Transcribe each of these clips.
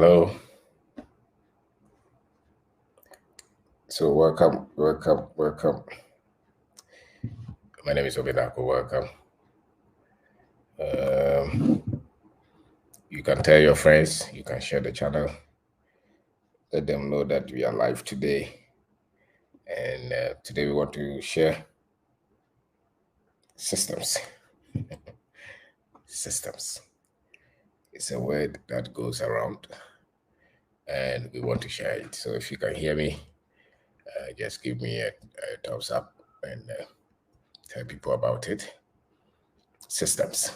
Hello. So welcome. My name is Oben Darko. Welcome. You can tell your friends. You can share the channel. Let them know that we are live today. And today we want to share systems. Systems. It's a word that goes around, and we want to share it. So if you can hear me, just give me a thumbs up and tell people about it. Systems.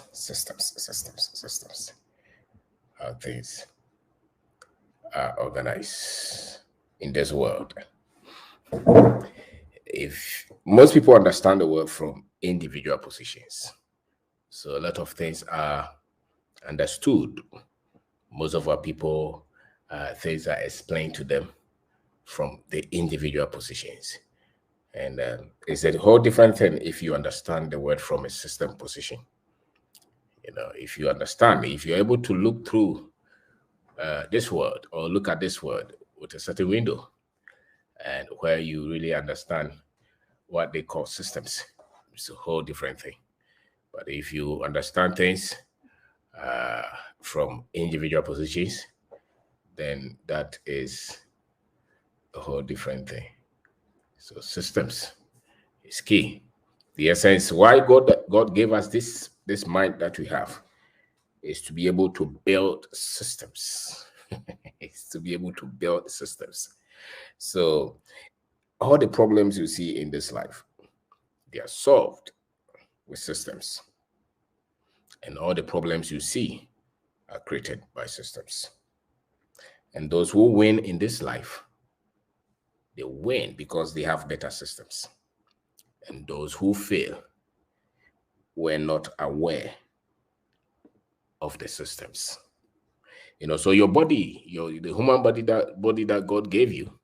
How things are organized in this world. If most people understand the word from individual positions, so a lot of things are understood. Most of our people, things are explained to them from the individual positions. And it's a whole different thing if you understand the word from a system position. You know, if you understand, if you're able to look through this word or look at this word with a certain window, and where you really understand what they call systems, it's a whole different thing. But if you understand things from individual positions, then that is a whole different thing. So systems is key. The essence why God gave us this mind that we have is to be able to build systems. It's to be able to build systems. So all the problems you see in this life, they are solved with systems. And all the problems you see are created by systems. And those who win in this life, they win because they have better systems. And those who fail were not aware of the systems. You know, so your body, the human body that God gave you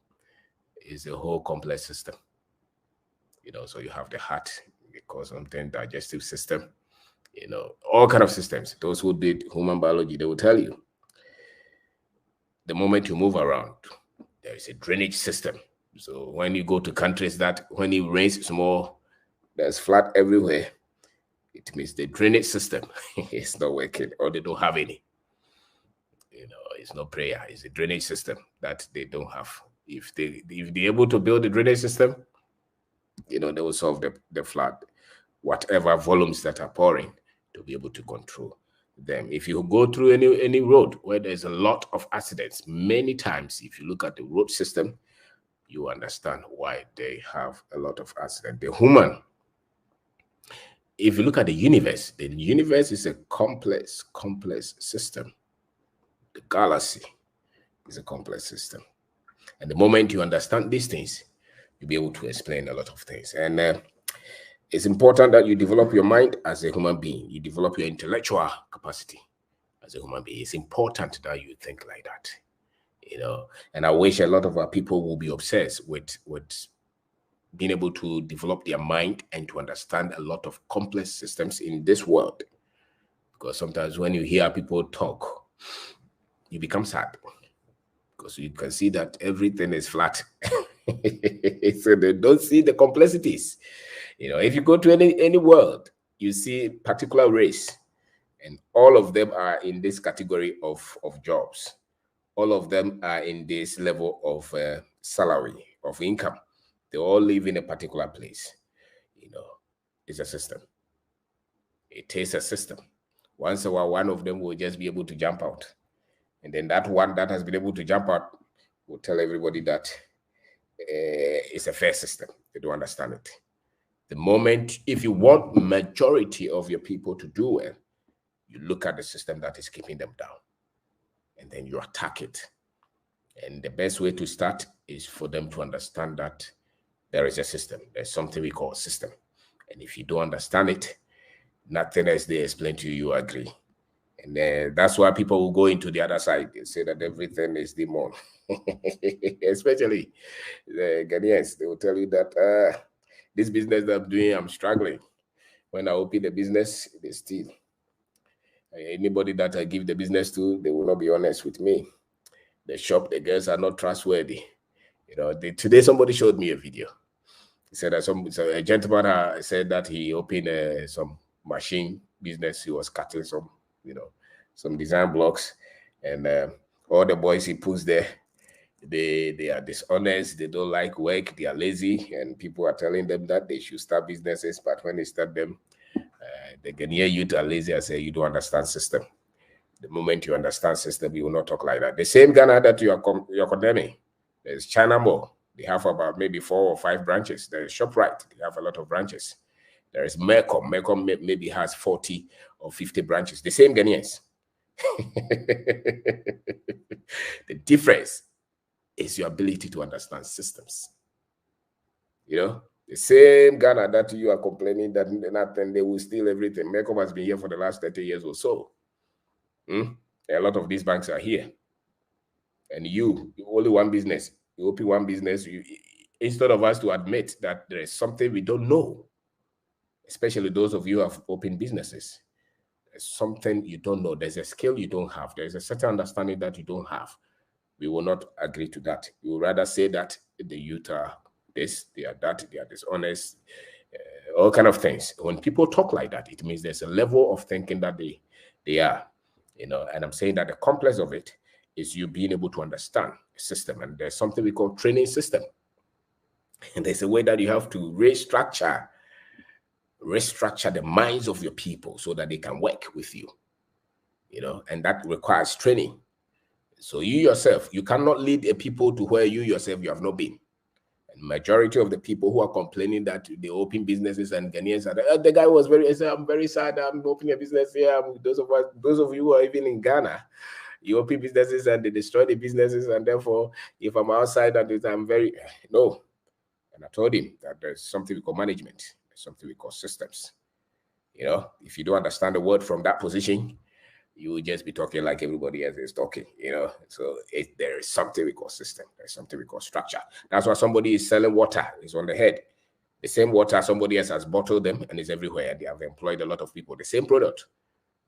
is a whole complex system. You know, so you have the heart, because something digestive system, you know, all kind of systems. Those who did human biology, they will tell you the moment you move around, there is a drainage system. So when you go to countries that when it rains small, there's flood everywhere, it means the drainage system is not working, or they don't have any. You know, it's not prayer, it's a drainage system that they don't have. If they're able to build a drainage system, you know, they will solve the flood, whatever volumes that are pouring, to be able to control them. If you go through any road where there's a lot of accidents, many times, if you look at the road system, you understand why they have a lot of accidents. The human, if you look at the universe is a complex system. The galaxy is a complex system. And the moment you understand these things, you'll be able to explain a lot of things. And it's important that you develop your mind as a human being. You develop your intellectual capacity as a human being. It's important that you think like that, you know. And I wish a lot of our people will be obsessed with being able to develop their mind and to understand a lot of complex systems in this world. Because sometimes when you hear people talk, you become sad, because you can see that everything is flat. So they don't see the complexities. You know, if you go to any world, you see particular race, and all of them are in this category of jobs. All of them are in this level of salary, of income. They all live in a particular place. You know, it's a system. It is a system. Once in a while, one of them will just be able to jump out. And then that one that has been able to jump out will tell everybody that it's a fair system. They don't understand it. The moment, if you want majority of your people to do well, you look at the system that is keeping them down, and then you attack it. And the best way to start is for them to understand that there is a system. There's something we call system. And if you don't understand it, nothing else they explain to you, you agree. And that's why people will go into the other side and say that everything is demon. Especially the Ghanaians, they will tell you that this business that I'm doing, I'm struggling. When I open the business, they steal. Anybody that I give the business to, they will not be honest with me. the shop, the girls are not trustworthy. You know, today somebody showed me a video. He said that a gentleman said that he opened some machine business. He was cutting some, you know, some design blocks, and all the boys he puts there, they are dishonest. They don't like work. They are lazy, and people are telling them that they should start businesses. But when they start them, the Ghanaian youth are lazy. I say, you don't understand system. The moment you understand system, you will not talk like that. The same Ghana that you're condemning, there's China Mall. They have about maybe 4 or 5 branches. There's ShopRite. They have a lot of branches. There is Mecom. Mecom maybe has 40 or 50 branches. The same Ghanaians. The difference is your ability to understand systems. You know, the same Ghana that you are complaining that nothing, they will steal everything. Mecom has been here for the last 30 years or so. A lot of these banks are here. And you only one business. You open one business. Instead of us to admit that there is something we don't know, especially those of you who have opened businesses, there's something you don't know. There's a skill you don't have. There's a certain understanding that you don't have. We will not agree to that. We would rather say that the youth are this, they are that, they are dishonest, all kind of things. When people talk like that, it means there's a level of thinking that they are, you know. And I'm saying that the complex of it is you being able to understand the system. And there's something we call training system. And there's a way that you have to restructure the minds of your people so that they can work with you, you know, and that requires training. So you yourself, you cannot lead a people to where you yourself, you have not been. And majority of the people who are complaining that they open businesses and Ghanaians are, the guy was I'm very sad, I'm opening a business here. Those of you who are even in Ghana, you open businesses and they destroy the businesses, and therefore, if I'm outside and I'm very, no. And I told him that there's something we call management, there's something we call systems. You know, if you don't understand the word from that position, you will just be talking like everybody else is talking, you know. So there is something we call system, there's something we call structure. That's why somebody is selling water, it's on the head. The same water, somebody else has bottled them and it's everywhere. They have employed a lot of people, the same product.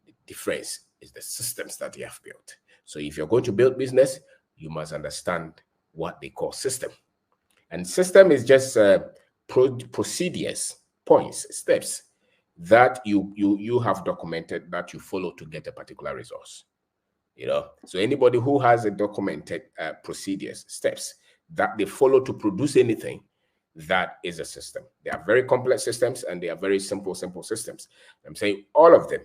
The difference is the systems that they have built. So if you're going to build business, you must understand what they call system. And system is just procedures, points, steps that you have documented that you follow to get a particular resource. You know, so anybody who has a documented procedures, steps that they follow to produce anything, that is a system. They are very complex systems and they are very simple systems. I'm saying all of them,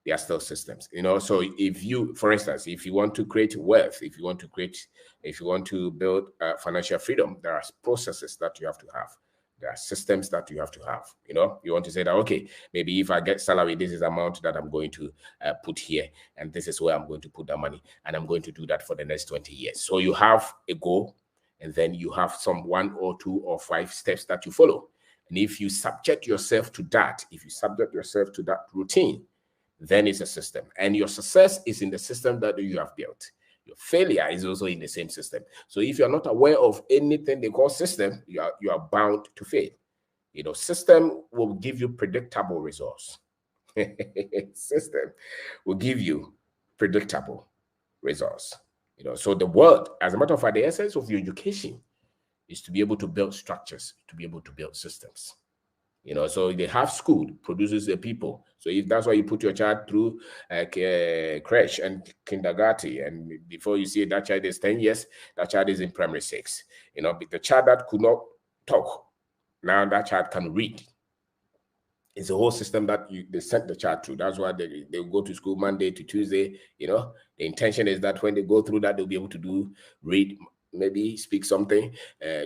they are still systems, you know. So if you, for instance, if you want to create wealth, if you want to build financial freedom, there are processes that you have to have. There are systems that you have to have. You know, you want to say that, okay, maybe if I get salary, this is the amount that I'm going to put here, and this is where I'm going to put that money, and I'm going to do that for the next 20 years. So you have a goal, and then you have some 1 or 2 or 5 steps that you follow. And if you subject yourself to that, routine, then it's a system. And your success is in the system that you have built. Your failure is also in the same system. So if you're not aware of anything they call system, you are bound to fail. You know, system will give you predictable results. System will give you predictable results. You know, so the world, as a matter of fact, the essence of your education is to be able to build structures, to be able to build systems. You know, so the half school produces the people. So if that's why you put your child through creche and kindergarten, and before you see that child is 10 years, that child is in primary 6. You know, the child that could not talk, now that child can read. It's a whole system that they sent the child through. That's why they go to school Monday to Tuesday. You know, the intention is that when they go through that, they'll be able to read, maybe speak something,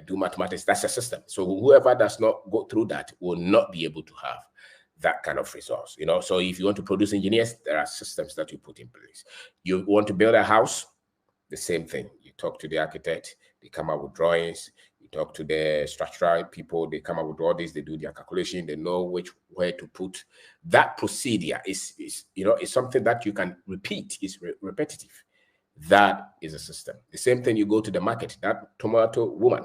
do mathematics. That's a system. So whoever does not go through that will not be able to have that kind of resource. You know, so if you want to produce engineers, there are systems that you put in place. You want to build a house, the same thing. You talk to the architect, they come up with drawings. You talk to the structural people, they come up with all this, they do their calculation, they know where to put. That procedure is you know, is something that you can repeat, is repetitive. That is a system. The same thing, you go to the market. That tomato woman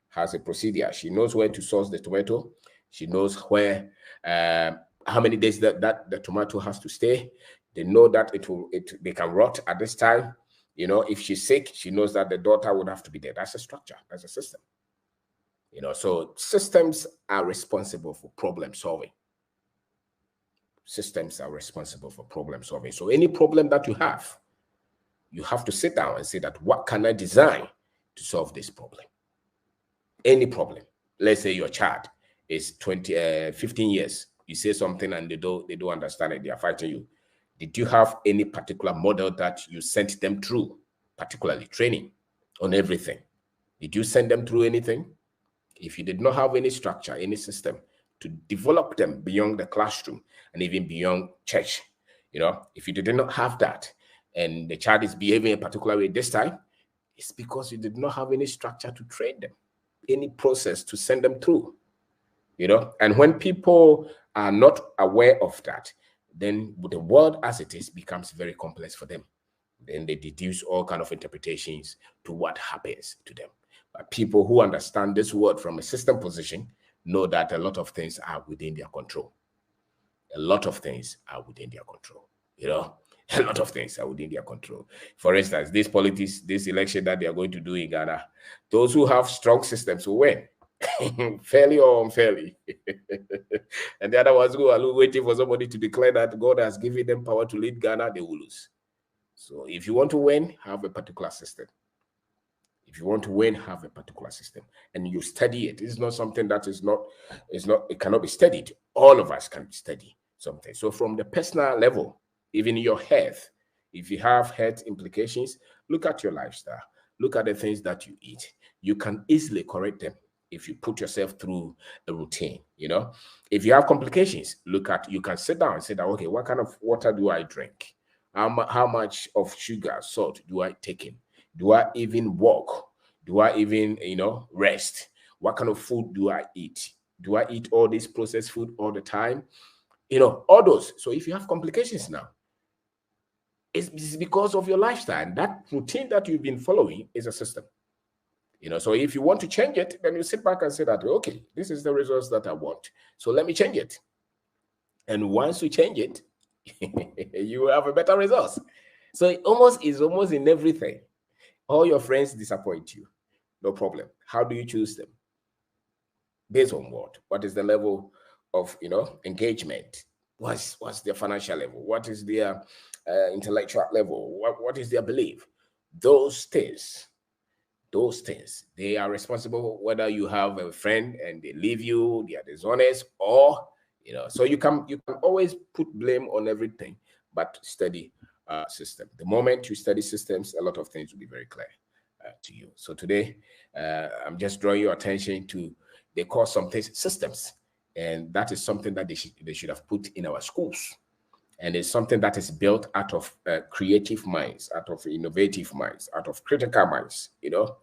has a procedure. She knows where to source the tomato. She knows where, how many days that the tomato has to stay. They know that they can rot at this time. You know, if she's sick, she knows that the daughter would have to be there. That's a structure. That's a system. You know, so systems are responsible for problem solving. Systems are responsible for problem solving. So any problem that you have to sit down and say that, what can I design to solve this problem? Any problem. Let's say your child is 15 years. You say something and they don't understand it. They are fighting you. Did you have any particular model that you sent them through, particularly training on everything? Did you send them through anything? If you did not have any structure, any system to develop them beyond the classroom and even beyond church, you know, if you did not have that and the child is behaving a particular way this time, it's because you did not have any structure to train them, any process to send them through, you know. And when people are not aware of that, then the world as it is becomes very complex for them. Then they deduce all kind of interpretations to what happens to them. But people who understand this world from a system position know that a lot of things are within their control. A lot of things are within their control, you know. A lot of things are within their control. For instance, this election that they are going to do in Ghana, those who have strong systems will win, fairly or unfairly. And the other ones who are waiting for somebody to declare that God has given them power to lead Ghana, they will lose. So if you want to win, have a particular system. If you want to win, have a particular system, and you study it. It's not something that it cannot be studied. All of us can study something. So from the personal level, even your health, if you have health implications, look at your lifestyle, look at the things that you eat. You can easily correct them if you put yourself through a routine, you know. If you have complications, you can sit down and say that, okay, what kind of water do I drink? How much of sugar, salt do I take in? Do I even walk? Do I even, you know, rest? What kind of food do I eat? Do I eat all this processed food all the time? You know, all those. So if you have complications now, it's because of your lifestyle. And that routine that you've been following is a system. You know, so if you want to change it, then you sit back and say that, okay, this is the results that I want. So let me change it. And once you change it, you will have a better results. So it's almost in everything. All your friends disappoint you. No problem. How do you choose them? Based on what? What is the level of, you know, engagement? What's their financial level? What is their intellectual level? What is their belief? Those things, they are responsible whether you have a friend and they leave you, they are dishonest, or, you know, so you can always put blame on everything, but study system. The moment you study systems, a lot of things will be very clear to you. So today, I'm just drawing your attention to, they call some things systems, and that is something that they should have put in our schools. And it's something that is built out of creative minds, out of innovative minds, out of critical minds, you know.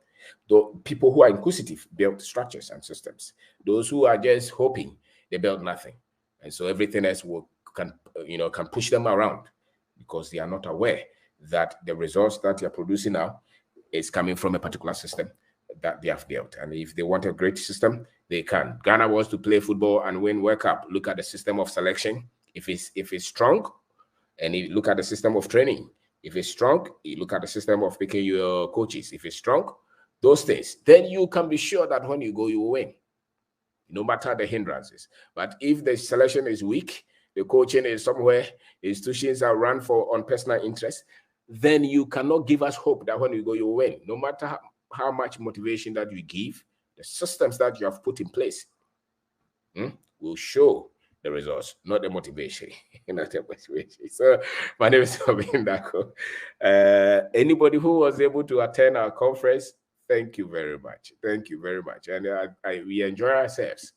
Though people who are inquisitive build structures and systems. Those who are just hoping, they build nothing. And so everything else can push them around, because they are not aware that the results that you're producing now is coming from a particular system that they have built. And if they want a great system, they can. Ghana wants to play football and win World Cup. Look at the system of selection. If it's strong, and you look at the system of training. If it's strong, you look at the system of picking your coaches. If it's strong, those things, then you can be sure that when you go, you will win, no matter the hindrances. But if the selection is weak, the coaching is somewhere, institutions are run on personal interest, then you cannot give us hope that when you go, you will win. No matter how much motivation that you give, the systems that you have put in place will show the results, not the motivation. Not the motivation. So my name is OBENG DARKO. Anybody who was able to attend our conference, thank you very much. Thank you very much. And we enjoy ourselves.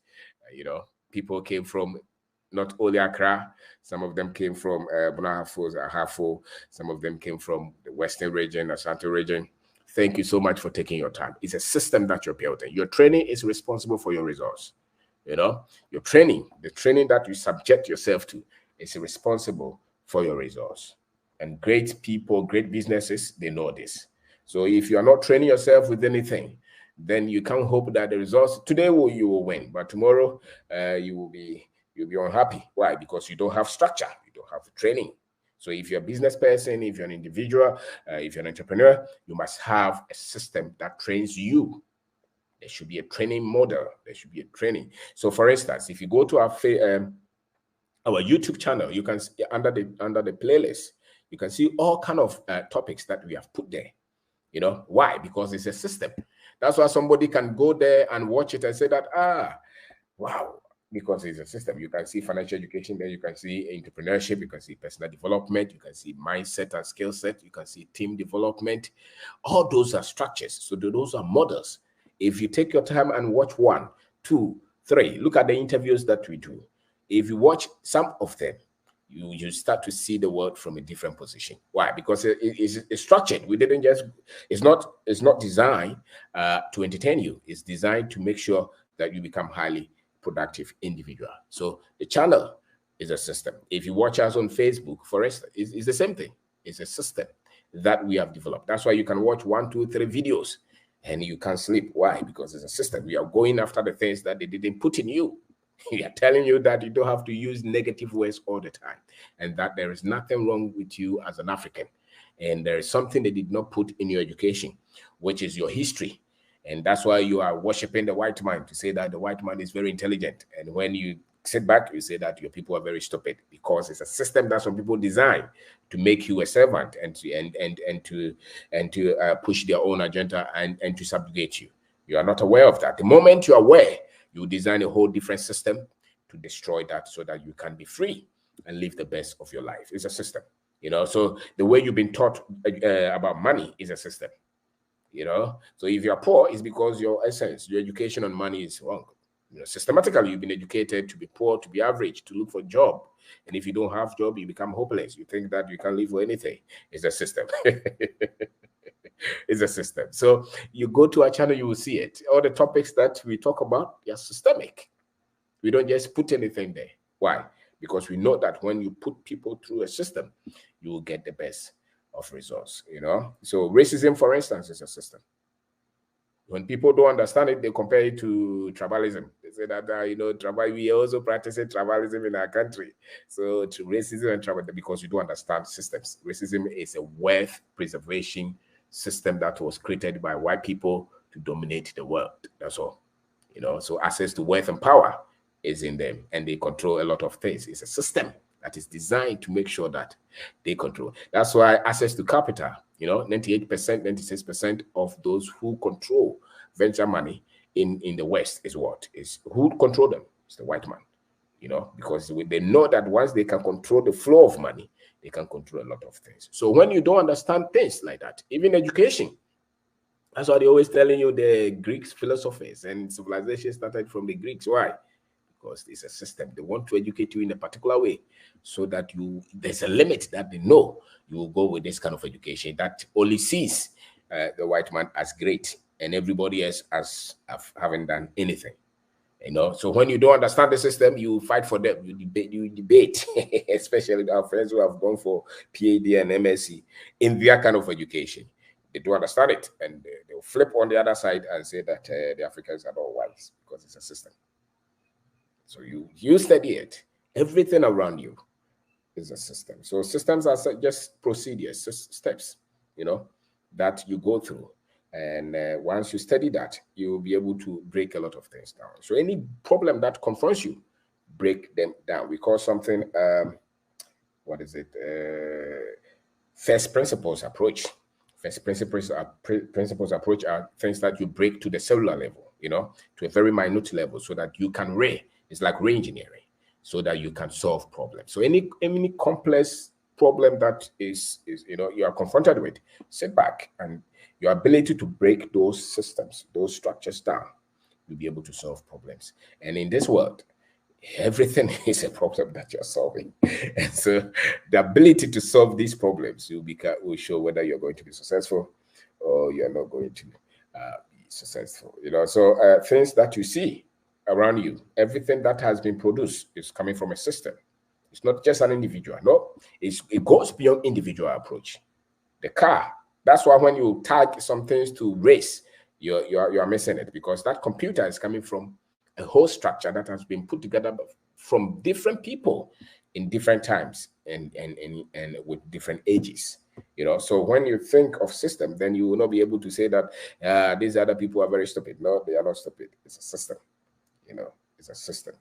You know, people came from not only Accra, some of them came from Ahafo, some of them came from the Western region, Ashanti region. Thank you so much for taking your time. It's a system that you're building. Your training is responsible for your results. You know, your training, the training that you subject yourself to, is responsible for your results. And great people, great businesses, they know this. So if you are not training yourself with anything, then you can't hope that the results today you will win, but tomorrow you'll be unhappy. Why? Because you don't have structure, you don't have training. So if you're a business person, if you're an individual, if you're an entrepreneur, you must have a system that trains you. There should be a training model. There should be a training. So for instance, if you go to our YouTube channel, you can see under the playlist, you can see all kind of topics that we have put there. You know why? Because it's a system. That's why somebody can go there and watch it and say that, wow, because it's a system. You can see financial education there, you can see entrepreneurship, you can see personal development, you can see mindset and skill set, you can see team development. All those are structures. So those are models. If you take your time and watch 1, 2, 3, look at the interviews that we do. If you watch some of them, you start to see the world from a different position. Why? Because it's structured. We didn't just, it's not designed to entertain you. It's designed to make sure that you become highly productive individual. So the channel is a system. If you watch us on Facebook, for instance, it's the same thing. It's a system that we have developed. That's why you can watch 1, 2, 3 videos and you can't sleep. Why? Because it's a system. We are going after the things that they didn't put in you. We are telling you that you don't have to use negative words all the time, and that there is nothing wrong with you as an African. And there is something they did not put in your education, which is your history. And that's why you are worshiping the white man, to say that the white man is very intelligent. And when you sit back, you say that your people are very stupid, because it's a system that some people design to make you a servant and to push their own agenda and to subjugate you. You are not aware of that. The moment you are aware, you design a whole different system to destroy that, so that you can be free and live the best of your life. It's a system, you know. So the way you've been taught about money is a system, you know. So if you're poor, it's because your essence, your education on money is wrong. You know, systematically, you've been educated to be poor, to be average, to look for a job. And if you don't have a job, you become hopeless. You think that you can live for anything. It's a system. It's a system. So you go to our channel, you will see it. All the topics that we talk about, they are systemic. We don't just put anything there. Why? Because we know that when you put people through a system, you will get the best of results, you know. So racism, for instance, is a system. When people don't understand it, they compare it to tribalism. They say that, you know, we also practice tribalism in our country. So to racism and tribalism, because you don't understand systems. Racism is a wealth preservation system that was created by white people to dominate the world. That's all. You know, so access to wealth and power is in them, and they control a lot of things. It's a system that is designed to make sure that they control. That's why access to capital, you know, 98%, 96% of those who control venture money in the West is what? Is who control them? It's the white man, you know, because they know that once they can control the flow of money, they can control a lot of things. So when you don't understand things like that, even education, that's why they're always telling you the Greeks philosophers and civilization started from the Greeks. Why? Because it's a system. They want to educate you in a particular way so that there's a limit that they know you will go with this kind of education that only sees the white man as great and everybody else as haven't done anything. You know, so when you don't understand the system, you fight for them, you debate, especially our friends who have gone for PhD and MSc in their kind of education. They don't understand it, and they'll flip on the other side and say that the Africans are not wise because it's a system. So you study it. Everything around you is a system. So systems are just procedures, steps, you know, that you go through. And once you study that, you will be able to break a lot of things down. So any problem that confronts you, break them down. We call something, what is it? First principles approach. First principles approach are things that you break to the cellular level, you know, to a very minute level, so that you can it's like re-engineering, so that you can solve problems. So any complex problem that is you know you are confronted with, sit back, and your ability to break those systems, those structures down, you'll be able to solve problems. And in this world, everything is a problem that you're solving. And so the ability to solve these problems will show whether you're going to be successful or you're not going to be successful. You know, so things that you see around you, everything that has been produced is coming from a system. It's not just an individual. No, it goes beyond individual approach. The car, that's why when you tag some things to race, you're missing it, because that computer is coming from a whole structure that has been put together from different people in different times and with different ages. So when you think of system, then you will not be able to say that these other people are very stupid. No, they are not stupid. It's a system. It's a system.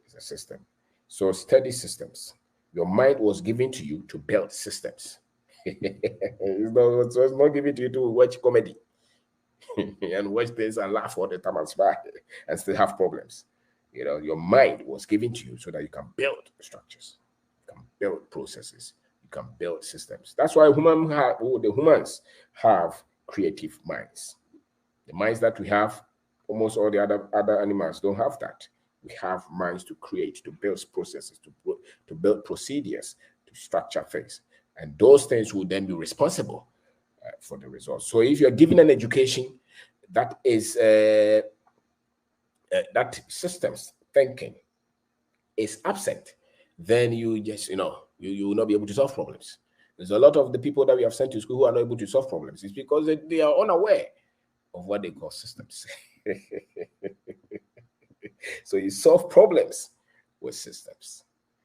It's a system. So study systems. Your mind was given to you to build systems. it's not given to you to watch comedy and watch things and laugh all the time and smile and still have problems. Your mind was given to you so that you can build structures, you can build processes, you can build systems. That's why the humans have creative minds. The minds that we have, almost all the other animals don't have that. We have minds to create, to build processes, to build procedures, to structure things. And those things will then be responsible for the results. So if you're given an education that is that systems thinking is absent, then you just, you will not be able to solve problems. There's a lot of the people that we have sent to school who are not able to solve problems. It's because they are unaware of what they call systems. So you solve problems with systems.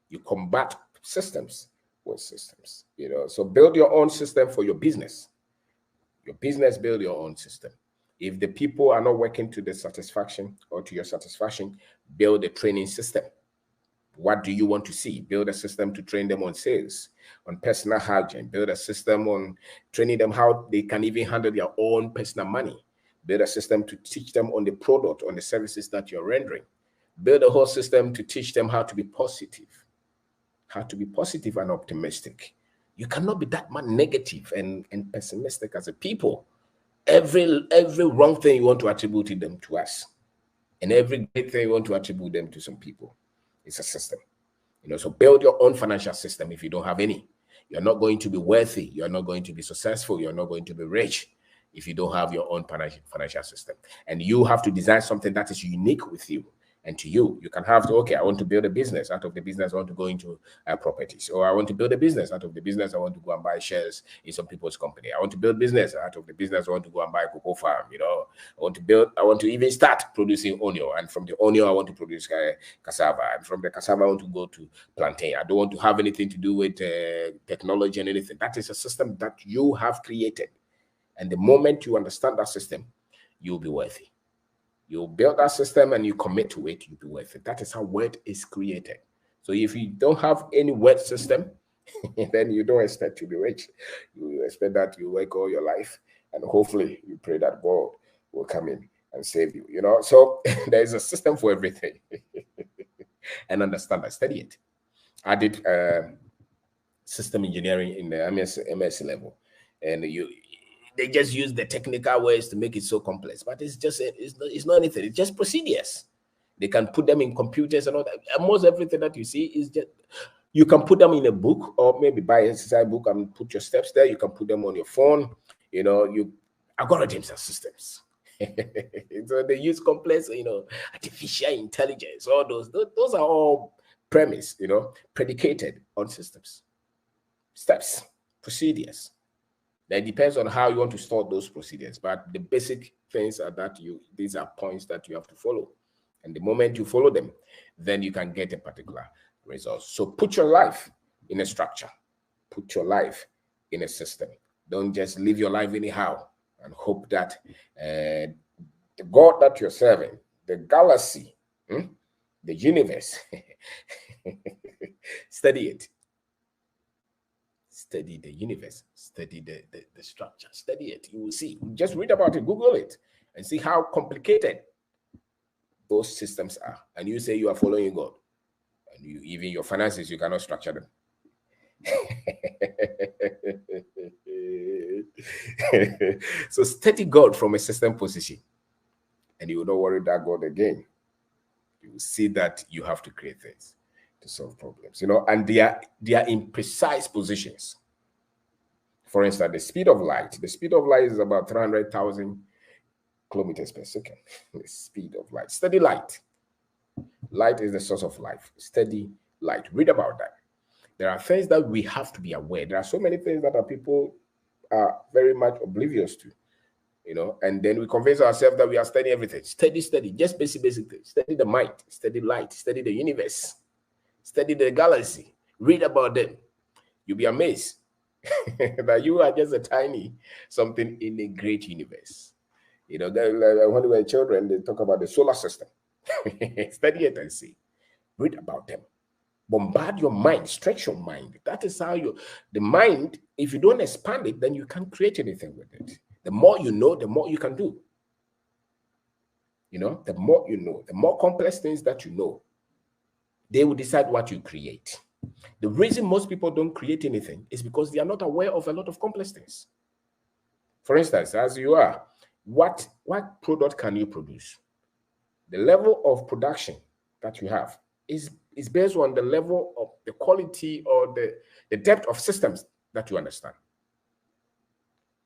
You combat systems with systems. So build your own system for your business. Your business, build your own system. If the people are not working to the satisfaction or to your satisfaction, build a training system. What do you want to see? Build a system to train them on sales, on personal hygiene. Build a system on training them how they can even handle their own personal money. Build a system to teach them on the product, on the services that you're rendering. Build a whole system to teach them how to be positive and optimistic. You cannot be that much negative and pessimistic as a people. Every wrong thing you want to attribute them to us, and every great thing you want to attribute them to some people. It's a system. So build your own financial system. If you don't have any, you're not going to be wealthy. You're not going to be successful. You're not going to be rich if you don't have your own financial system. And you have to design something that is unique with you and to you. You can have okay, I want to build a business. Out of the business, I want to go into properties. Or I want to build a business. Out of the business, I want to go and buy shares in some people's company. I want to build business. Out of the business, I want to go and buy a cocoa farm. I want to even start producing onion. And from the onion, I want to produce cassava. And from the cassava, I want to go to plantain. I don't want to have anything to do with technology and anything. That is a system that you have created. And the moment you understand that system, you'll be worthy. You build that system and you commit to it, you'll be worth it. That is how wealth is created. So if you don't have any wealth system, then you don't expect to be rich. You expect that you work all your life and hopefully you pray that God will come in and save you. So there is a system for everything. And understand that, study it. I did system engineering in the MSc level, and they just use the technical ways to make it so complex, but it's not anything. It's just procedures. They can put them in computers and all that. Almost everything that you see is just, you can put them in a book or maybe buy an exercise book and put your steps there. You can put them on your phone. Algorithms and systems. So they use complex, artificial intelligence. All those are all predicated on systems, steps, procedures. It depends on how you want to store those procedures, but the basic things are that these are points that you have to follow. And the moment you follow them, then you can get a particular result. So put your life in a structure. Put your life in a system. Don't just live your life anyhow and hope that the God that you're serving, the galaxy, the universe, study it. Study the universe, study the structure, study it. You will see. Just read about it, Google it, and see how complicated those systems are. And you say you are following God, and even your finances, you cannot structure them. So study God from a system position, and you will not worry that God again. You will see that you have to create things to solve problems, and they are in precise positions. For instance, the speed of light is about 300,000 kilometers per second. The speed of light. Study light. Light is the source of life. Study light. Read about that. There are things that we have to be aware. There are so many things that our people are very much oblivious to, and then we convince ourselves that we are studying everything. Study, just basic things. Study the mind, study light, study the universe. Study the galaxy. Read about them. You'll be amazed that you are just a tiny something in a great universe. You know, when we were children, they talk about the solar system. Study it and see. Read about them. Bombard your mind, stretch your mind. That is how the mind, if you don't expand it, then you can't create anything with it. The more you know, the more you can do. You know, the more you know, the more complex things that you know, they will decide what you create. The reason most people don't create anything is because they are not aware of a lot of complex things. For instance, as you are, what product can you produce? The level of production that you have is based on the level of the quality or the depth of systems that you understand.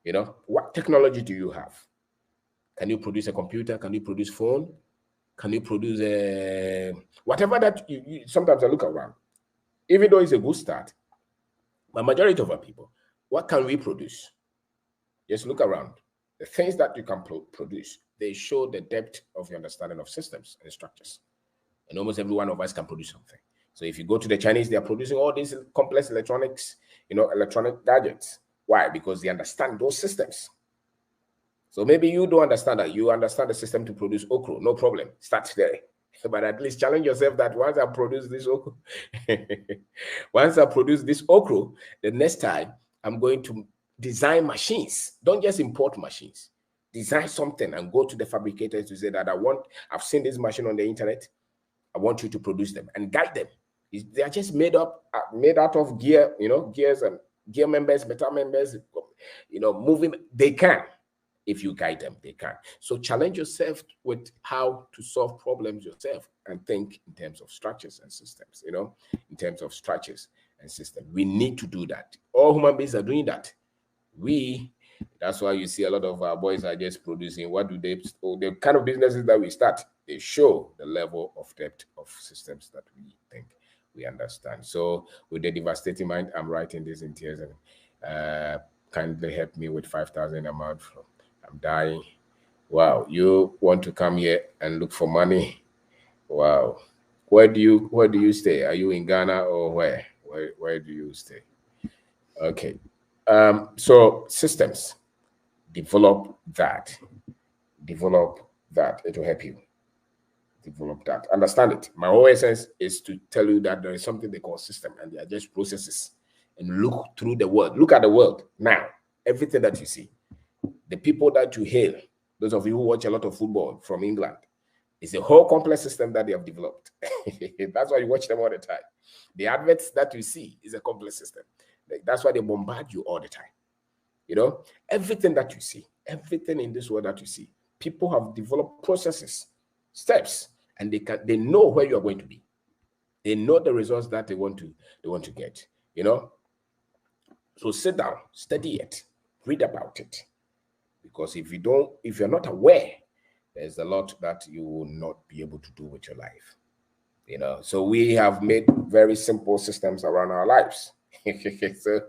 You know, what technology do you have? Can you produce a computer? Can you produce phone? Can you produce whatever that you sometimes I look around, even though it's a good start, but majority of our people, what can we produce? Just look around. The things that you can produce, they show the depth of your understanding of systems and structures. And almost every one of us can produce something. So if you go to the Chinese, they are producing all these complex electronics, you know, electronic gadgets. Why? Because they understand those systems. So maybe you don't understand that. You understand the system to produce okra. No problem. Start there. But at least challenge yourself that once I produce this okra, once I produce this okra, the next time I'm going to design machines. Don't just import machines. Design something and go to the fabricators to say that I've seen this machine on the internet. I want you to produce them and guide them. They are just made out of gear, you know, gears and gear members, metal members, you know, moving. They can. If you guide them, they can. So challenge yourself with how to solve problems yourself and think in terms of structures and systems, you know, in terms of structures and systems. We need to do that. All human beings are doing that. That's why you see a lot of our boys are just producing. What do they, the kind of businesses that we start, they show the level of depth of systems that we think we understand. So with the devastating mind, I'm writing this in tears and kindly help me with 5,000 amount from I'm dying. Wow, you want to come here and look for money? Wow. Where do you stay? Are you in Ghana or where? Where do you stay? Okay. So systems, develop that. It will help you. Develop that. Understand it. My whole essence is to tell you that there is something they call system and they are just processes. And look through the world. Look at the world now. Everything that you see. The people that you hail, those of you who watch a lot of football from England, it's a whole complex system that they have developed. That's why you watch them all the time. The adverts that you see is a complex system. That's why they bombard you all the time. You know, everything that you see, everything in this world that you see, people have developed processes, steps, and they know where you are going to be. They know the results that they want to get. You know, so sit down, study it, read about it. Because if you're not aware, there's a lot that you will not be able to do with your life. You know, so we have made very simple systems around our lives. So,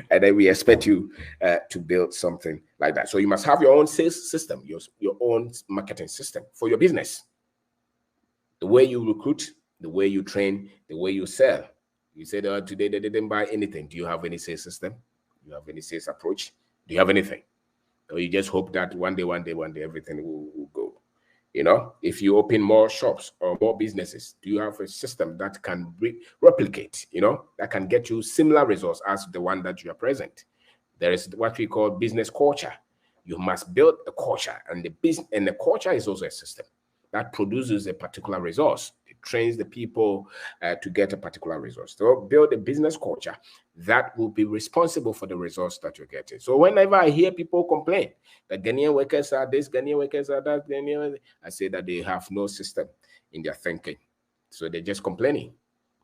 and then we expect you to build something like that. So you must have your own sales system, your own marketing system for your business. The way you recruit, the way you train, the way you sell. You said today they didn't buy anything. Do you have any sales system? Do you have any sales approach? Do you have anything? Or you just hope that one day everything will go. You know, if you open more shops or more businesses, do you have a system that can replicate, you know, that can get you similar results as the one that you are present? There is what we call business culture. You must build a culture, and the culture is also a system that produces a particular resource. It trains the people to get a particular resource. So build a business culture that will be responsible for the results that you're getting. So whenever I hear people complain that Ghanaian workers are this, Ghanaian workers are that, I say that they have no system in their thinking. So they're just complaining.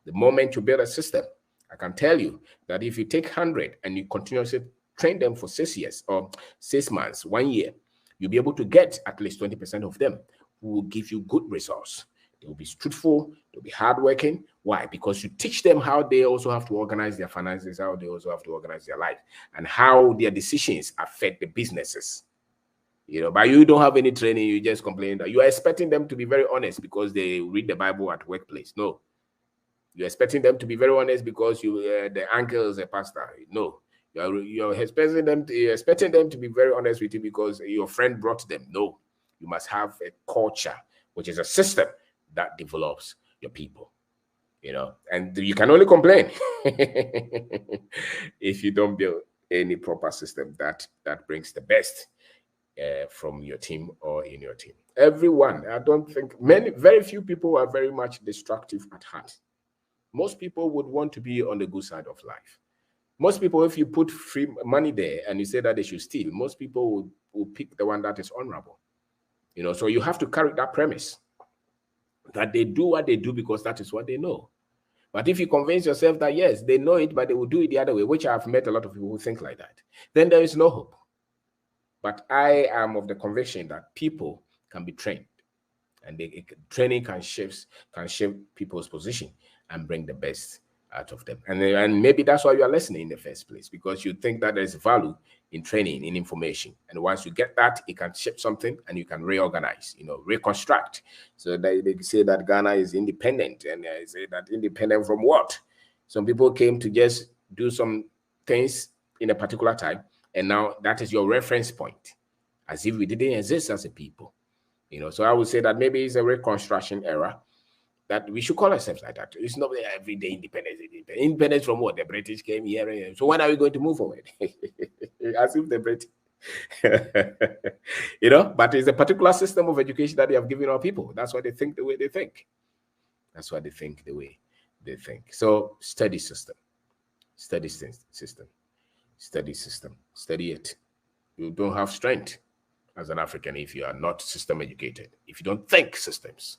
The moment you build a system, I can tell you that if you take 100 and you continuously train them for 6 years or 6 months, 1 year, you'll be able to get at least 20% of them who will give you good results. They will be truthful, they'll be hardworking. Why? Because you teach them how they also have to organize their finances, how they also have to organize their life, and how their decisions affect the businesses. You know, but you don't have any training, you just complain that you are expecting them to be very honest because they read the Bible at workplace. No. You're expecting them to be very honest because the uncle is a pastor. No, you're expecting them to be very honest with you because your friend brought them. No, you must have a culture, which is a system that develops your people. And you can only complain if you don't build any proper system that brings the best from your team or in your team. Everyone, I don't think very few people are very much destructive at heart. Most people would want to be on the good side of life. Most people, if you put free money there and you say that they should steal, most people will pick the one that is honorable. So you have to carry that premise that they do what they do because that is what they know. But if you convince yourself that, yes, they know it, but they will do it the other way, which I've met a lot of people who think like that, then there is no hope. But I am of the conviction that people can be trained, and training can shape people's position and bring the best out of them. And maybe that's why you are listening in the first place, because you think that there's value in training, in information. And once you get that, it can shape something and you can reorganize, reconstruct. So they say that Ghana is independent, and I say that independent from what? Some people came to just do some things in a particular time, and now that is your reference point, as if we didn't exist as a people. So I would say that maybe it's a reconstruction era, that we should call ourselves like that. It's not everyday independence. Independence from what? The British came here. So when are we going to move forward? As if the British, but it's a particular system of education that they have given our people. That's why they think the way they think. That's why they think the way they think. So study system, study system, study system, study it. You don't have strength as an African if you are not system educated, if you don't think systems,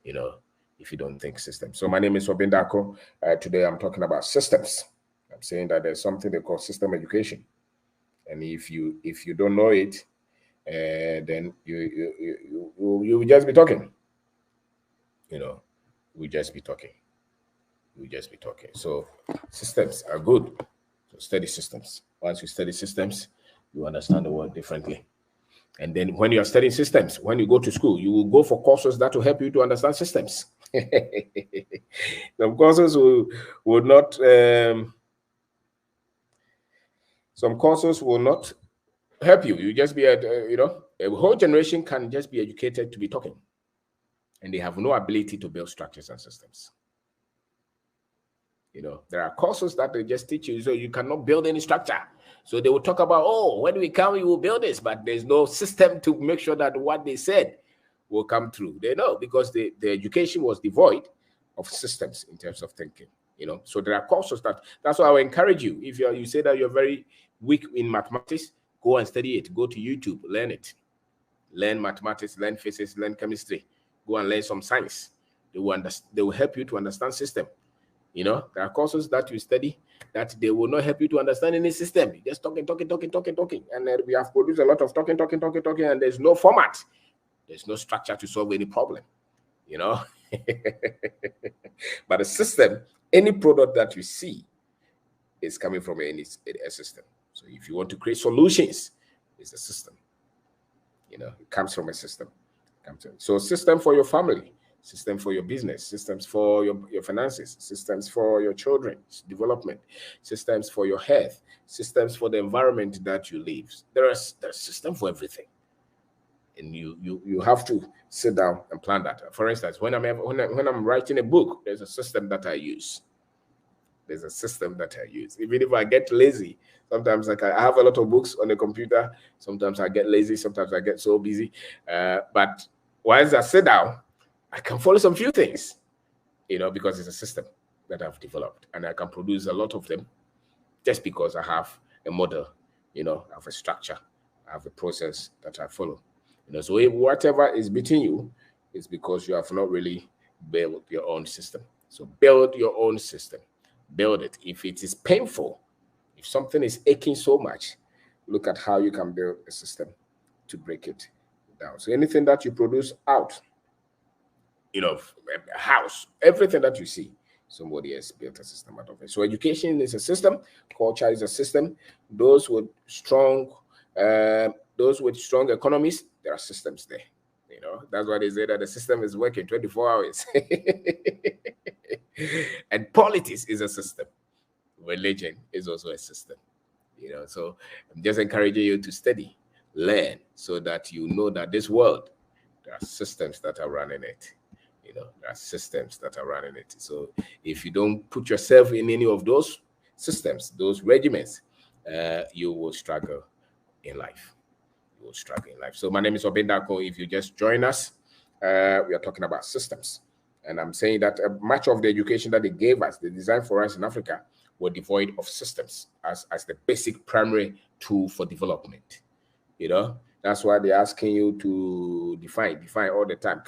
if you don't think systems. So my name is Obeng Darko. Today I'm talking about systems. I'm saying that there's something they call system education. And if you don't know it, then you will just be talking. We just be talking. We just be talking. So systems are good. So study systems. Once you study systems, you understand the world differently. And then when you are studying systems, when you go to school, you will go for courses that will help you to understand systems. Some courses will not, some courses will not help you. You just be, a whole generation can just be educated to be talking. And they have no ability to build structures and systems. There are courses that they just teach you, so you cannot build any structure. So they will talk about, oh, when we come, we will build this, but there's no system to make sure that what they said will come through. They know, because the education was devoid of systems in terms of thinking. So there are courses that's why I would encourage you. If you say that you're very weak in mathematics, go and study it. Go to YouTube, learn it. Learn mathematics, learn physics, learn chemistry. Go and learn some science. They will help you to understand system. There are courses that you study that they will not help you to understand any system. You're just talking. And then we have produced a lot of talking, and there's no format. There's no structure to solve any problem, But a system, any product that you see is coming from a system. So if you want to create solutions, it's a system. It comes from a system. So system for your family, system for your business, systems for your finances, systems for your children's development, systems for your health, systems for the environment that you live. There's a system for everything. And you have to sit down and plan that. For instance, when I'm writing a book, there's a system that I use. There's a system that I use. Even if I get lazy, sometimes I have a lot of books on the computer. Sometimes I get lazy. Sometimes I get so busy. But once I sit down, I can follow some few things, because it's a system that I've developed, and I can produce a lot of them just because I have a model, I have a structure, I have a process that I follow. So whatever is beating you is because you have not really built your own system. So build your own system. Build it. If it is painful, if something is aching so much, look at how you can build a system to break it down. So anything that you produce out, a house, everything that you see, somebody has built a system out of it. So education is a system, culture is a system. Those with strong economies, there are systems there. That's why they say that the system is working 24 hours. And politics is a system. Religion is also a system. So I'm just encouraging you to study, learn, so that you know that this world, there are systems that are running it. There are systems that are running it. So if you don't put yourself in any of those systems, those regiments, you will struggle in life. You will struggle in life. So my name is OBENG DARKO. If you just join us, we are talking about systems. And I'm saying that much of the education that they gave us, the design for us in Africa, were devoid of systems as the basic primary tool for development. That's why they're asking you to define all the time.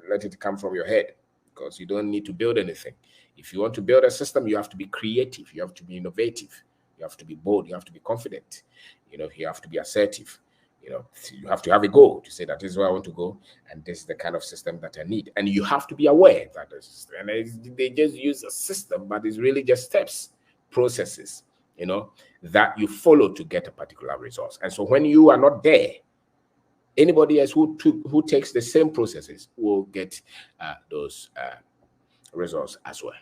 Let it come from your head, because you don't need to build anything. If you want to build a system, you have to be creative. You have to be innovative. You have to be bold. You have to be confident. You have to be assertive. You have to have a goal to say that this is where I want to go, and this is the kind of system that I need. And you have to be aware that they just use a system, but it's really just steps, processes, that you follow to get a particular resource. And so when you are not there, anybody else who takes the same processes will get those results as well.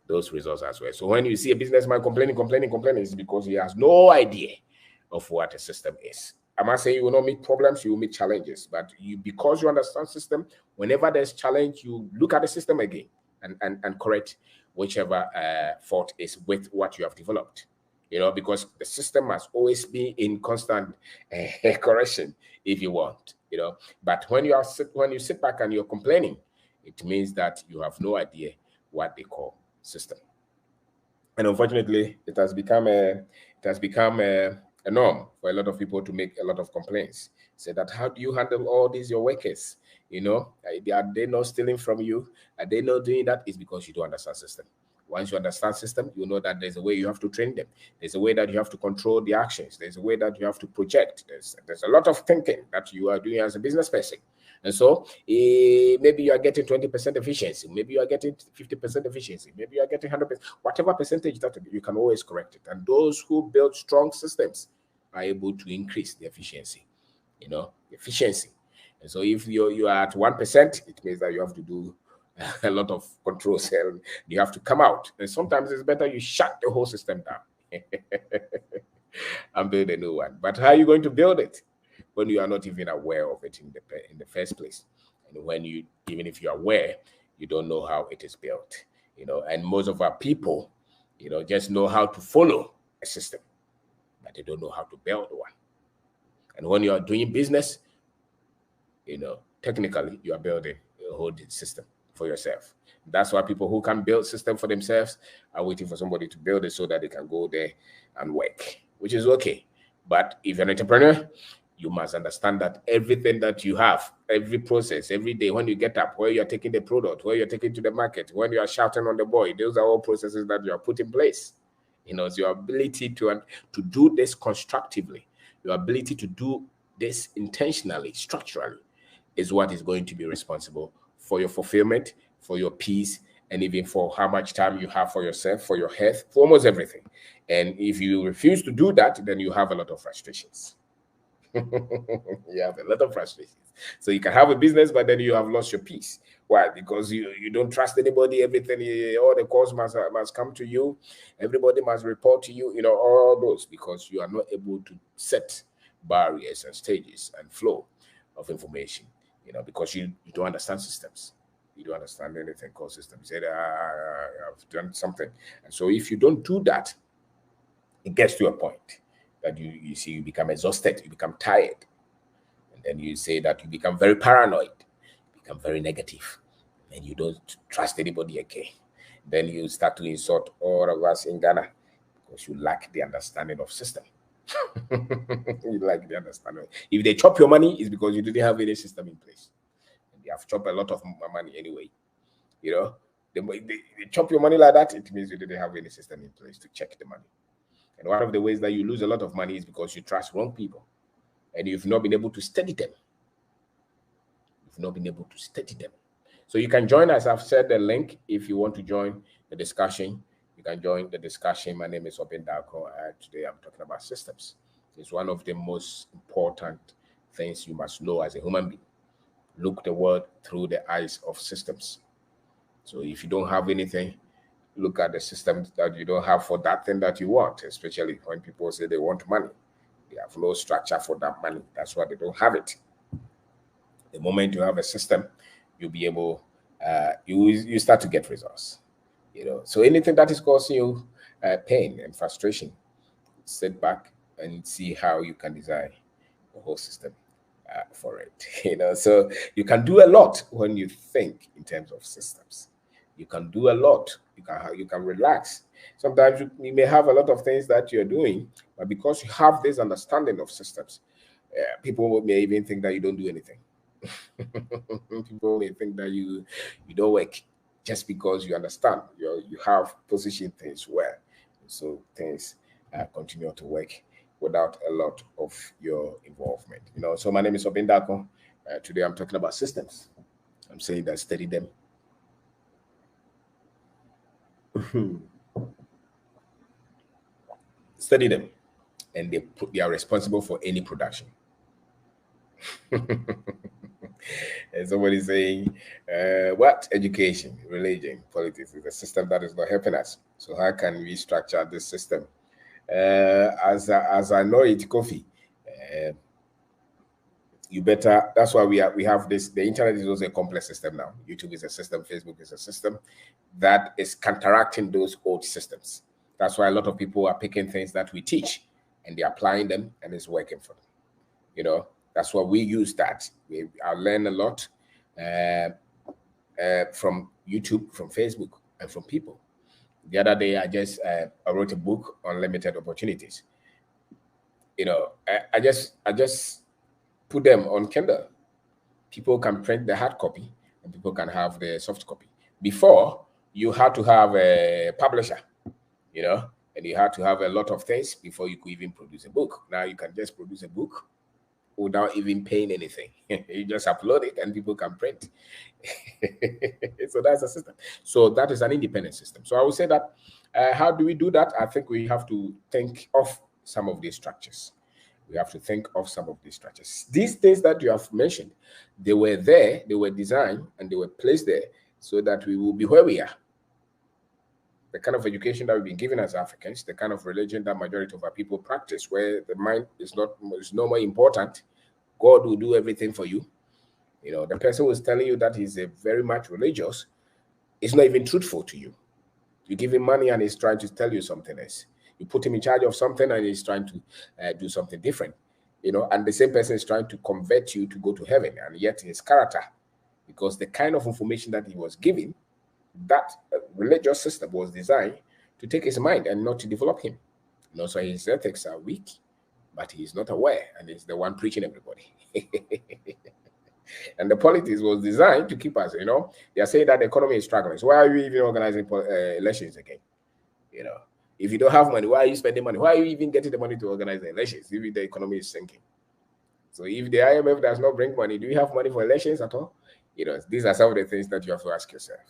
Those results as well. So when you see a businessman complaining, it's because he has no idea of what a system is. I'm not saying you will not meet problems, you will meet challenges, but because you understand system, whenever there's challenge, you look at the system again and correct whichever fault is with what you have developed. Because the system must always be in constant correction if you want. But when you sit back and you're complaining, it means that you have no idea what they call system. And unfortunately, it has become a norm for a lot of people to make a lot of complaints. Say that, how do you handle all these your workers? Are they not stealing from you? Are they not doing that? It's because you don't understand system. Once you understand system, you know that there's a way you have to train them. There's a way that you have to control the actions. There's a way that you have to project. There's a lot of thinking that you are doing as a business person. And so maybe you are getting 20% efficiency. Maybe you are getting 50% efficiency. Maybe you are getting 100%. Whatever percentage that you can always correct it. And those who build strong systems are able to increase the efficiency. Efficiency. And so if you are at 1%, it means that you have to do a lot of controls and you have to come out. And sometimes it's better you shut the whole system down and build a new one. But how are you going to build it when you are not even aware of it in the first place? And when even if you're aware, you don't know how it is built. And most of our people, just know how to follow a system, but they don't know how to build one. And when you are doing business, technically you are building a whole system for yourself. That's why people who can build system for themselves are waiting for somebody to build it so that they can go there and work, which is okay. But if you're an entrepreneur, you must understand that everything that you have, every process, every day when you get up, where you're taking the product, where you're taking to the market, when you are shouting on the boy, those are all processes that you are put in place. So your ability to do this constructively, your ability to do this intentionally, structurally, is what is going to be responsible for your fulfillment, for your peace, and even for how much time you have for yourself, for your health, for almost everything. And if you refuse to do that, then you have a lot of frustrations. You have a lot of frustrations. So you can have a business, but then you have lost your peace. Why? Because you don't trust anybody. Everything, all the calls must come to you. Everybody must report to you. All those, because you are not able to set barriers and stages and flow of information. Because you don't understand systems. You don't understand anything called systems. You say, I've done something. And so if you don't do that, it gets to a point that you see you become exhausted, you become tired. And then you say that you become very paranoid, become very negative, and you don't trust anybody again. Then you start to insult all of us in Ghana because you lack the understanding of system. You lack the understanding. If they chop your money, it's because you didn't have any system in place. And they have chopped a lot of money anyway. They chop your money like that, it means you didn't have any system in place to check the money. And one of the ways that you lose a lot of money is because you trust wrong people and you've not been able to study them. You've not been able to study them. So you can join us. I've said the link. If you want to join the discussion, you can join the discussion. My name is OBENG DARKO. Today I'm talking about systems. It's one of the most important things you must know as a human being. Look the world through the eyes of systems. So if you don't have anything, look at the systems that you don't have for that thing that you want, especially when people say they want money. They have no structure for that money. That's why they don't have it. The moment you have a system, you'll be able, you start to get results. So anything that is causing you pain and frustration, sit back and see how you can design the whole system for it. So you can do a lot when you think in terms of systems. You can do a lot. You can relax. Sometimes you may have a lot of things that you're doing, but because you have this understanding of systems, people may even think that you don't do anything. People may think that you don't work just because you understand. You have positioned things well, so things continue to work without a lot of your involvement. So my name is OBENG DARKO. Today I'm talking about systems. I'm saying that study them. Study them, and they are responsible for any production. And somebody saying, what? Education, religion, politics is a system that is not helping us. So how can we structure this system? As I know it, Kofi, you better. That's why we have this. The internet is also a complex system now. YouTube is a system. Facebook is a system that is counteracting those old systems. That's why a lot of people are picking things that we teach and they're applying them, and it's working for them. That's why we use that. I learn a lot from YouTube, from Facebook, and from people. The other day, I wrote a book on limited opportunities. I just put them on Kindle. People can print the hard copy, and people can have the soft copy. Before, you had to have a publisher, and you had to have a lot of things before you could even produce a book. Now you can just produce a book without even paying anything. You just upload it and people can print. So that's a system. So that is an independent system. So I would say that how do we do that? I think we have to think of some of these structures. We have to think of some of these structures. These things that you have mentioned, they were there, they were designed, and they were placed there so that we will be where we are. The kind of education that we've been given as Africans, the kind of religion that majority of our people practice, where the mind is no more important. God will do everything for you. The person who is telling you that he's very much religious is not even truthful to you. You give him money and he's trying to tell you something else. You put him in charge of something and he's trying to do something different. And the same person is trying to convert you to go to heaven, and yet his character, because the kind of information that he was given, that religious system was designed to take his mind and not to develop him. So his ethics are weak, but he's not aware, and he's the one preaching everybody. And the politics was designed to keep us, they are saying that the economy is struggling. So why are you even organizing elections again? If you don't have money, why are you spending money? Why are you even getting the money to organize the elections if the economy is sinking? So if the IMF does not bring money, do you have money for elections at all? These are some of the things that you have to ask yourself.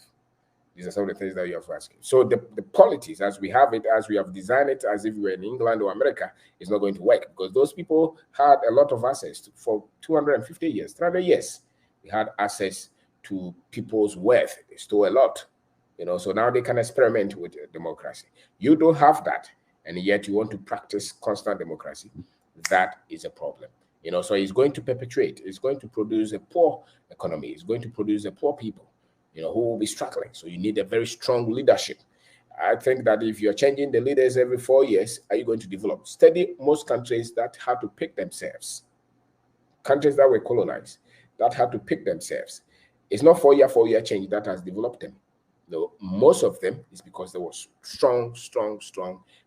These are some of the things that you have to ask. So the politics, as we have it, as we have designed it, as if we were in England or America, is not going to work, because those people had a lot of access for 250 years, 300 years. They had access to people's wealth. They stole a lot, so now they can experiment with democracy. You don't have that, and yet you want to practice constant democracy. That is a problem. So it's going to perpetuate. It's going to produce a poor economy. It's going to produce a poor people, who will be struggling. So you need a very strong leadership. I think that if you're changing the leaders every 4 years, are you going to develop? Study most countries that had to pick themselves. Countries that were colonized, that had to pick themselves. It's not 4 year change that has developed them. No, most of them is because there was strong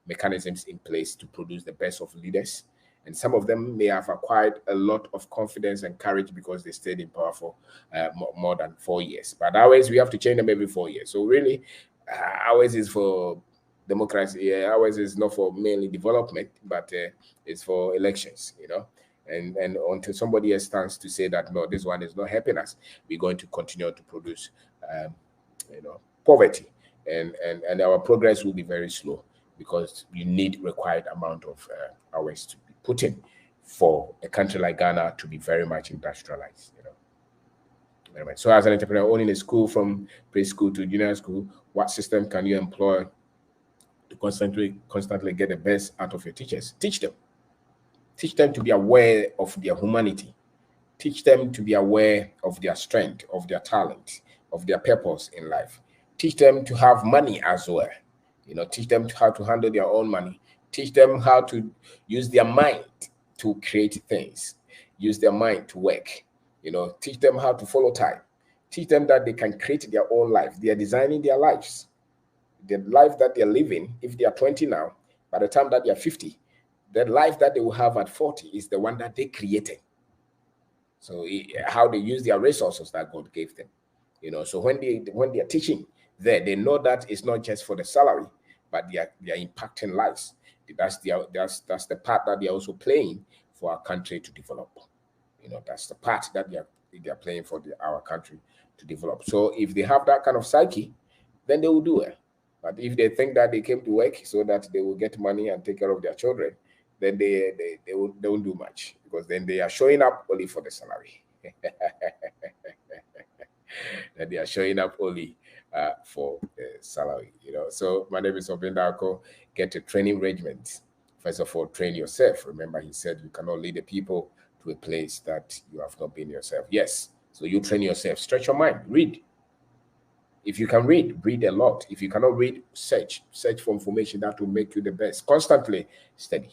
mechanisms in place to produce the best of leaders. And some of them may have acquired a lot of confidence and courage because they stayed in power for more than 4 years. But ours, we have to change them every 4 years. So really, ours is for democracy. Ours is not for mainly development, but it's for elections, And until somebody else stands to say that, no, this one is not helping us, we're going to continue to produce, poverty. And our progress will be very slow, because you need required amount of hours to be put in for a country like Ghana to be very much industrialized. So as an entrepreneur owning a school from preschool to junior school, what system can you employ to constantly get the best out of your teachers? Teach them to be aware of their humanity. Teach them to be aware of their strength, of their talent, of their purpose in life. Teach them to have money as well. Teach them how to handle their own money. Teach them how to use their mind to create things, use their mind to work. Teach them how to follow time. Teach them that they can create their own life. They are designing their lives. The life that they're living, if they are 20 now, by the time that they are 50, the life that they will have at 40 is the one that they created. So how they use their resources that God gave them. So when they are teaching there, they know that it's not just for the salary, but they are impacting lives. That's the part that they are also playing for our country to develop. That's the part that they are playing for our country to develop. So if they have that kind of psyche, then they will do it. But if they think that they came to work so that they will get money and take care of their children, then they won't do much, because then they are showing up only for the salary. That they are showing up only for the salary. So my name is Obeng Darko. Get a training regiment. First of all, train yourself. Remember, he said you cannot lead the people to a place that you have not been yourself. Yes. So you train yourself. Stretch your mind. Read. If you can read a lot. If you cannot read, search for information that will make you the best. Constantly study.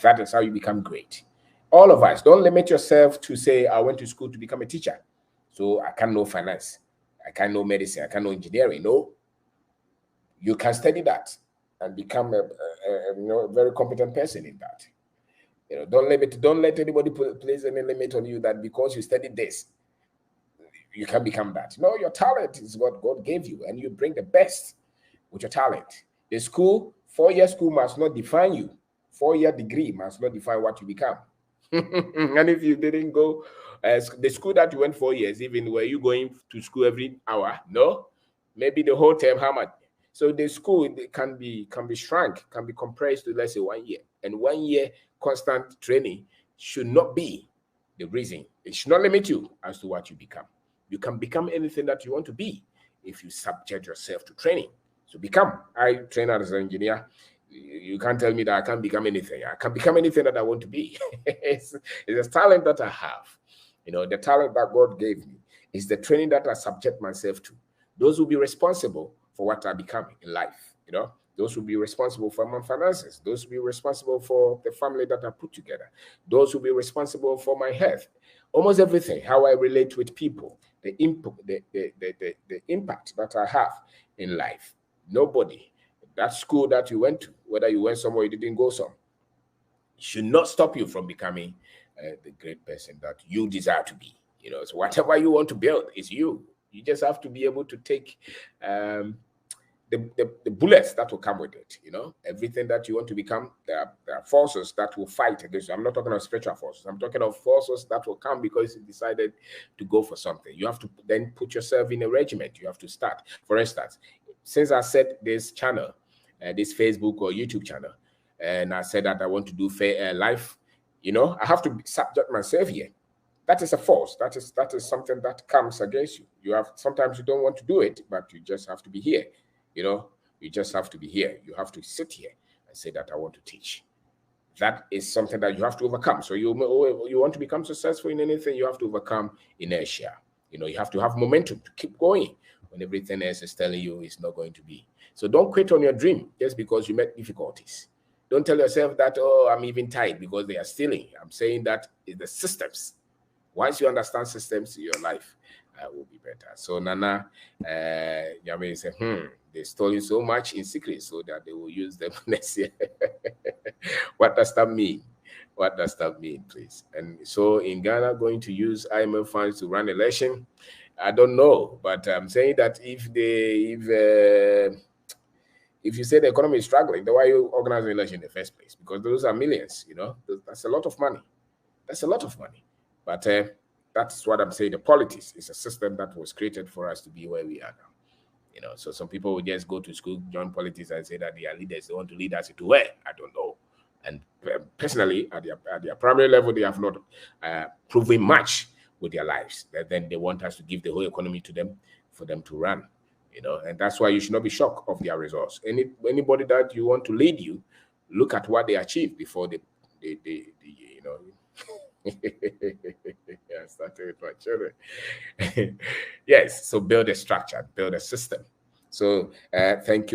That is how you become great. All of us, don't limit yourself to say, I went to school to become a teacher, so I can't know finance, I can't know medicine, I can't know engineering. No, you can study that and become a very competent person in that. Don't let anybody place any limit on you that because you studied this, you can become that. No, your talent is what God gave you, and you bring the best with your talent. The school, 4-year school must not define you. 4-year degree must not define what you become. And if you didn't go, the school that you went 4 years, even were you going to school every hour? No, maybe the whole term. How much? So the school can be shrunk, can be compressed to, let's say, 1 year. And 1 year constant training should not be the reason. It should not limit you as to what you become. You can become anything that you want to be if you subject yourself to training. So I train as an engineer. You can't tell me that I can't become anything. I can become anything that I want to be. It's a talent that I have. The talent that God gave me is the training that I subject myself to. Those will be responsible for what I become in life. Those will be responsible for my finances. Those will be responsible for the family that I put together. Those will be responsible for my health. Almost everything, how I relate with people, the impact that I have in life. Nobody. That school that you went to, whether you went somewhere you didn't go some, should not stop you from becoming the great person that you desire to be. So whatever you want to build is you. You just have to be able to take the bullets that will come with it. Everything that you want to become, there are forces that will fight against you. I'm not talking of spiritual forces. I'm talking of forces that will come because you decided to go for something. You have to then put yourself in a regiment. You have to start. For instance, since I set this channel, this Facebook or YouTube channel, and I said that I want to do fair life, I have to subject myself here. That is a force. That is something that comes against you. Sometimes you don't want to do it, but you just have to be here. You just have to be here. You have to sit here and say that I want to teach. That is something that you have to overcome. So you want to become successful in anything, you have to overcome inertia. You have to have momentum to keep going when everything else is telling you it's not going to be. So don't quit on your dream just because you met difficulties. Don't tell yourself that, oh, I'm even tired because they are stealing. I'm saying that it's the systems. Once you understand systems, your life will be better. So Nana, Yame said, they stole so much in secret so that they will use them next year. What does that mean? What does that mean, please? And so in Ghana, going to use IMF funds to run election? I don't know, but I'm saying that if you say the economy is struggling, then why you organize an election in the first place? Because those are millions, that's a lot of money. That's a lot of money. But that's what I'm saying. The politics is a system that was created for us to be where we are now. So some people will just go to school, join politics, and say that they are leaders. They want to lead us into where? I don't know. And personally, at their primary level, they have not proven much with their lives. Then they want us to give the whole economy to them for them to run, you know, and that's why you should not be shocked of their results. Anybody that you want to lead you, look at what they achieve before they you know. Yeah, I started with my children. Yes, so build a structure, build a system. So thank you.